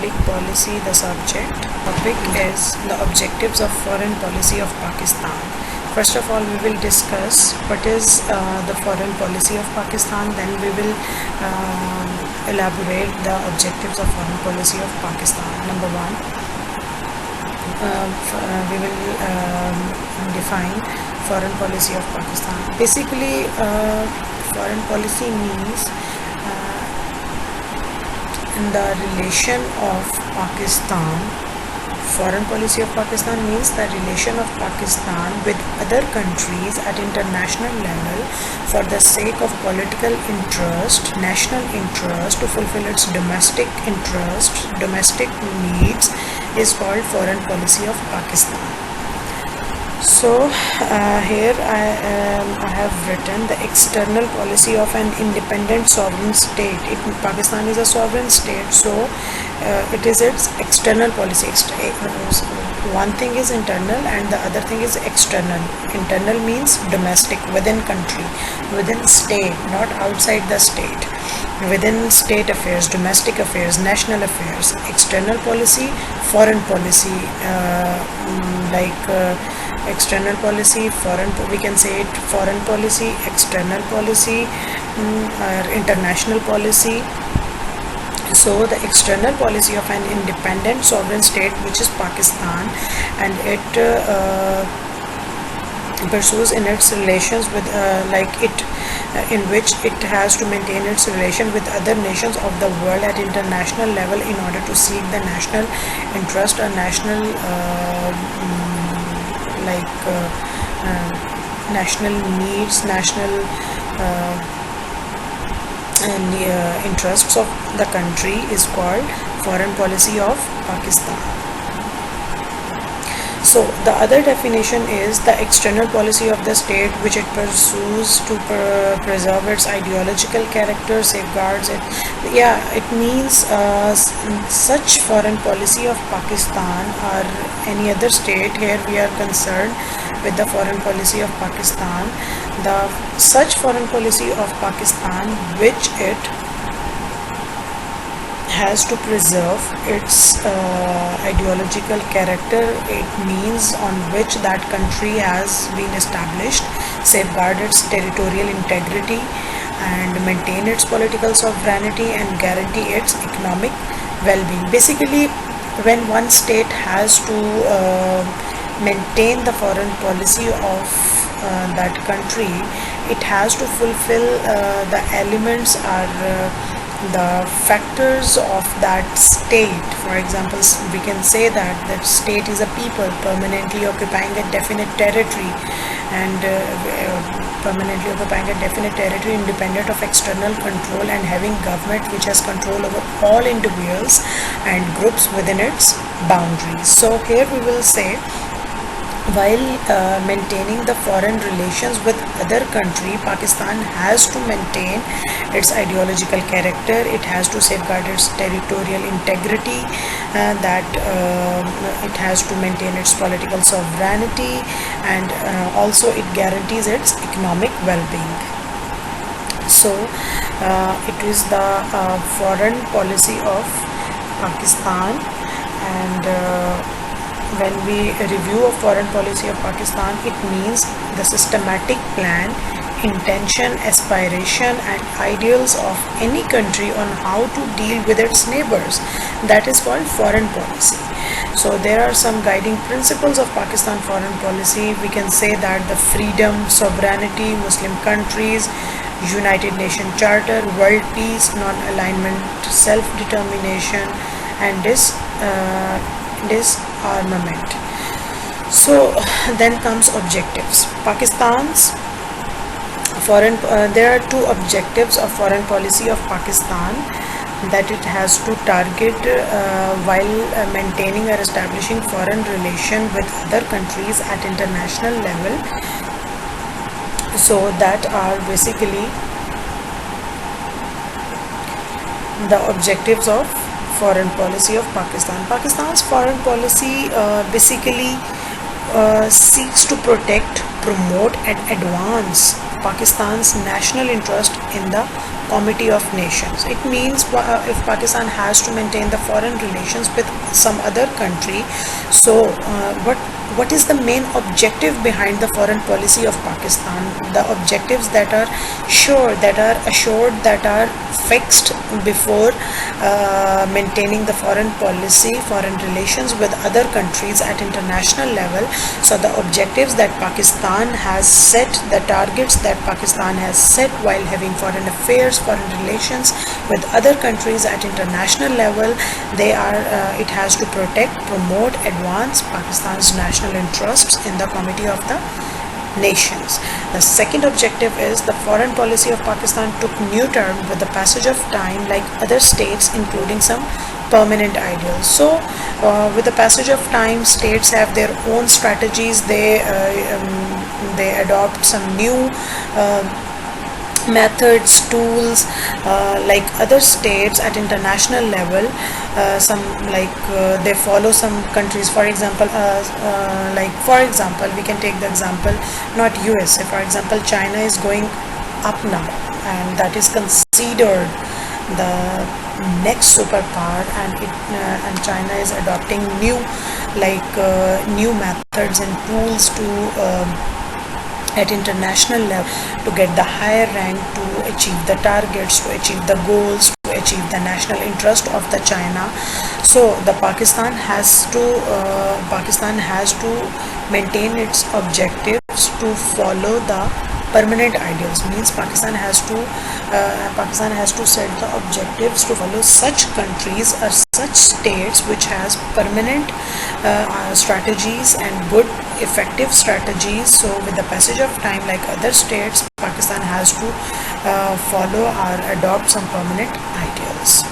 Public policy, the subject. Topic is the objectives of foreign policy of Pakistan. First of all, we will discuss what is the foreign policy of Pakistan. Then we will elaborate the objectives of foreign policy of Pakistan. Number one, we will define foreign policy of Pakistan. Basically, foreign policy means in the relation of Pakistan. Foreign policy of Pakistan means the relation of Pakistan with other countries at international level for the sake of political interest, national interest, to fulfill its domestic interest, domestic needs, is called foreign policy of Pakistan. So here I have written the external policy of an independent sovereign state. Pakistan is a sovereign state, so it is its external policy. One thing is internal and the other thing is external. Internal means domestic, within country, within state, not outside the state. Within state affairs, domestic affairs, national affairs. External policy, foreign policy, external policy, foreign, we can say it foreign policy, external policy, or international policy. So the external policy of an independent sovereign state, which is Pakistan, and it pursues in its relations with in which it has to maintain its relation with other nations of the world at international level in order to seek the national interest or national national needs, national interests of the country, is called foreign policy of Pakistan. So the other definition is the external policy of the state which it pursues to preserve its ideological character, safeguards it. Yeah, it means such foreign policy of Pakistan or any other state. Here we are concerned with the foreign policy of Pakistan. The such foreign policy of Pakistan which it has to preserve its ideological character, it means on which that country has been established, safeguard its territorial integrity and maintain its political sovereignty and guarantee its economic well-being. Basically, when one state has to maintain the foreign policy of that country, it has to fulfill the elements or the factors of that state. For example, we can say that that state is a people permanently occupying a definite territory and independent of external control and having government which has control over all individuals and groups within its boundaries. So here we will say, while maintaining the foreign relations with other country, Pakistan has to maintain its ideological character, it has to safeguard its territorial integrity, that it has to maintain its political sovereignty, and also it guarantees its economic well-being. So it is the foreign policy of Pakistan, and when we review a foreign policy of Pakistan, it means the systematic plan, intention, aspiration and ideals of any country on how to deal with its neighbors. That is called foreign policy. So there are some guiding principles of Pakistan foreign policy. We can say that the freedom, sovereignty, Muslim countries, United Nations Charter, world peace, non-alignment, self-determination and disarmament. So then comes objectives. Pakistan's foreign there are two objectives of foreign policy of Pakistan that it has to target while maintaining or establishing foreign relation with other countries at international level. So that are basically the objectives of foreign policy of Pakistan. Pakistan's foreign policy basically seeks to protect, promote and advance Pakistan's national interest in the Committee of Nations. It means if Pakistan has to maintain the foreign relations with some other country, so what is the main objective behind the foreign policy of Pakistan? The objectives that are sure, that are assured, that are fixed before maintaining the foreign policy, foreign relations with other countries at international level. So the objectives that Pakistan has set, the targets that Pakistan has set while having foreign affairs, foreign relations with other countries at international level, they are it has to protect, promote, advance Pakistan's national interests in the Committee of the Nations. The second objective is the foreign policy of Pakistan took new turn with the passage of time, like other states, including some permanent ideals. So with the passage of time, states have their own strategies. They adopt some new methods, tools, like other states at international level. Some they follow some countries. For example, we can take the example, not USA. For example, China is going up now, and that is considered the next superpower, and China is adopting new methods and tools to at international level to get the higher rank, to achieve the targets, to achieve the goals, to achieve the national interest of the China. So the Pakistan has to maintain its objectives to follow the permanent ideals. Means Pakistan has to set the objectives to follow such countries or such states which has permanent strategies and good effective strategies. So with the passage of time, like other states, Pakistan has to follow or adopt some permanent ideals.